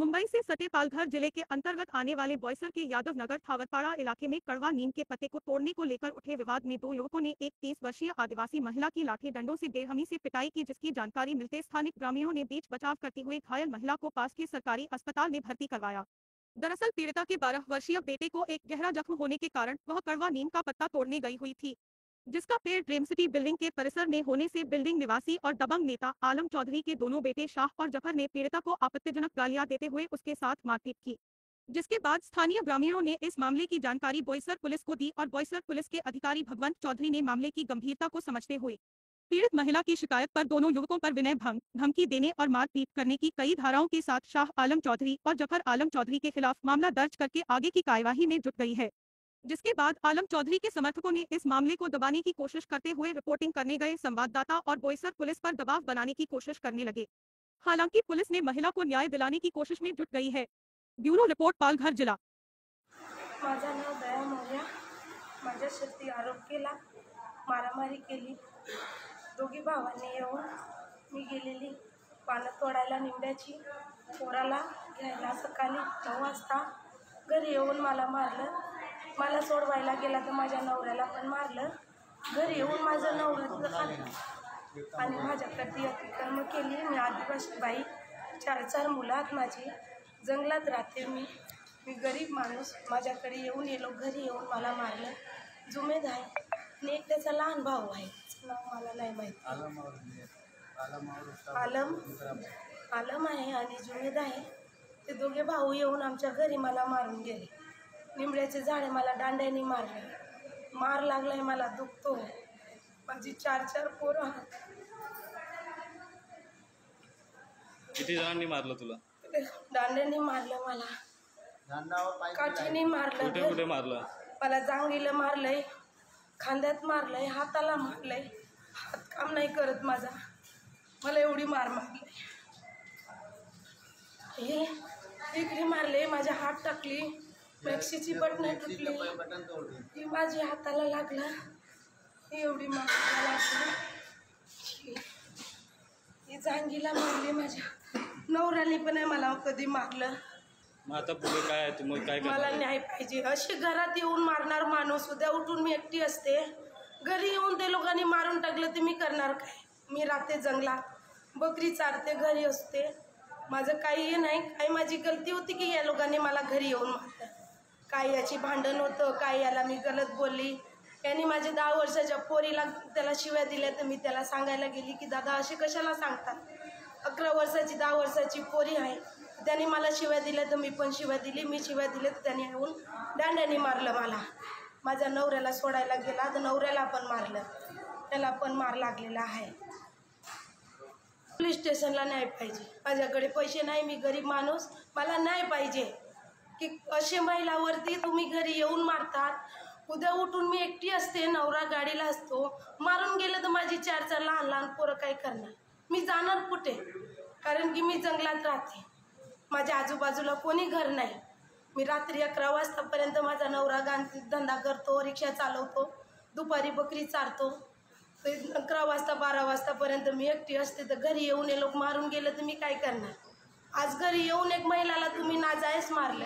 मुंबई से सटे पालघर जिले के अंतर्गत आने वाले बोईसर के यादव नगर थावरपाड़ा इलाके में कड़वा नीम के पत्ते को तोड़ने को लेकर उठे विवाद में 2 युवकों ने एक 30 वर्षीय आदिवासी महिला की लाठी डंडों से बेरहमी से पिटाई की, जिसकी जानकारी मिलते स्थानिक ग्रामीणों ने बीच बचाव करते हुए घायल महिला को पास के सरकारी अस्पताल में भर्ती करवाया। दरअसल पीड़िता के 12 वर्षीय बेटे को एक गहरा जख्म होने के कारण वह कड़वा नीम का पत्ता तोड़ने गई हुई थी, जिसका पेड़ ड्रीम सिटी बिल्डिंग के परिसर में होने से बिल्डिंग निवासी और दबंग नेता आलम चौधरी के दोनों बेटे शाह और जफर ने पीड़िता को आपत्तिजनक गालियां देते हुए उसके साथ मारपीट की, जिसके बाद स्थानीय ग्रामीणों ने इस मामले की जानकारी बोईसर पुलिस को दी और बोईसर पुलिस के अधिकारी भगवंत चौधरी ने मामले की गंभीरता को समझते हुए पीड़ित महिला की शिकायत पर दोनों युवकों पर विनय भंग, धमकी देने और मारपीट करने की कई धाराओं के साथ शाह आलम चौधरी और जफर आलम चौधरी के खिलाफ मामला दर्ज करके आगे की कार्यवाही में जुट गई है। जिसके बाद आलम चौधरी के समर्थकों ने इस मामले को दबाने की कोशिश करते हुए रिपोर्टिंग करने गए संवाददाता और बोईसर पुलिस पर दबाव बनाने की कोशिश करने लगे। हालांकि पुलिस ने महिला को न्याय दिलाने की कोशिश में जुट गई है। ब्यूरो रिपोर्ट, पालघर जिला। माझं नाव दया मोर्या। माझ्या शेती आरोप केला, मारामारी केली। दोघी भावांनी येऊन मी गेलेली पानं तोडायला निंब्याची, पोराला घ्यायला सकाळी 9 वाजता घरी येऊन मला मारलं। मला सोडवायला गेला तर माझ्या नवऱ्याला पण मारलं। घरी येऊन माझं नवऱ्याचं आणि माझ्याकडे अतिक्रम केली। मी आदिवासी बाई, 4 मुलं आहेत माझी, जंगलात राहते मी गरीब माणूस। माझ्याकडे येऊन ये लोक घरी येऊन मला मारलं। जुमेद आहे आणि एक त्याचा लहान भाऊ आहे, नाव मला नाही माहिती। आलम आहे आणि जुमेद आहे। ते दोघे भाऊ येऊन आमच्या घरी मला मारून गेले। निंबड्याचे झाडे मला दांड्याने मारले। मार लागलाय, मला दुखतो। माझी 4 पोरं आहेत। किती जणांनी मारलं तुला? दांड्याने मारलं, मला काठीने मारलं। कुठे कुठे मारलं? मला जांगीला मारलंय, खांद्यात मारलंय, हाताला मारलंय। हात काम नाही करत माझा, मला एवढी मार मारली। हे इकडे मारले, माझ्या हात टाकली, मॅक्सीची बटणं तुटली, ही माझ्या हाताला लागलं। ही एवढी मार लागली। ही जांगीला मारली, माझ्या नवऱ्याने पण मला कधी मारलं। मग आता पुढे काय आहे? तुम्ही काय मला करणार? न्याय पाहिजे। अशी घरात येऊन मारणार माणूस, उद्या उठून मी एकटी असते, घरी येऊन ते लोकांनी मारून टाकलं तर मी करणार काय? मी राहते जंगलात, बकरी चारते, घरी असते, माझं काही हे नाही। काही माझी गलती होती की या लोकांनी मला घरी येऊन मारलं? काय याची भांडण होतं, काय याला मी गलत बोलली? यांनी माझ्या 10 वर्षाच्या पोरीला त्याला शिव्या दिल्या, तर मी त्याला सांगायला गेली की दादा असे कशाला सांगतात? 11 वर्षाची 10 वर्षाची पोरी आहे, त्यांनी मला शिव्या दिल्या तर मी पण शिव्या दिली। मी शिव्या दिल्या तर त्यांनी येऊन दांड्याने मारलं मला। माझ्या नवऱ्याला सोडायला गेला तर नवऱ्याला पण मारलं, त्याला पण मार लागलेला आहे। पोलीस स्टेशनला न्याय पाहिजे। माझ्याकडे पैसे नाही, मी गरीब माणूस, मला न्याय पाहिजे की असे महिलावरती तुम्ही घरी येऊन मारतात। उद्या उठून मी एकटी असते, नवरा गाडीला असतो, मारून गेलं तर माझी 4 लहान लहान पोरं काय करणार? मी जाणार कुठे? कारण की मी जंगलात राहते, माझ्या आजूबाजूला कोणी घर नाही। मी रात्री 11 वाजतापर्यंत माझा नवरा धंदा करतो, रिक्षा चालवतो, दुपारी बकरी चारतो। 11 वाजता 12 वाजतापर्यंत मी एकटी असते, तर घरी येऊन हे लोक मारून गेलं तर मी काय करणार? आज घरी येऊन एक महिलाला तुम्ही नाजायज मारलं,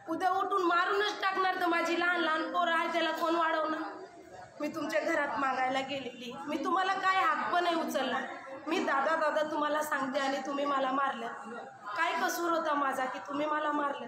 उद्या उठून मारूनच टाकणार तर माझी लहान लहान पोरं आहे, त्याला कोण वाढवणार? मी तुमच्या घरात मागायला गेलेली, मी तुम्हाला काय हात पण नाही उचलला। मी दादा दादा तुम्हाला सांगते आणि तुम्ही मला मारलं। काय कसूर होता माझा की तुम्ही मला मारलं?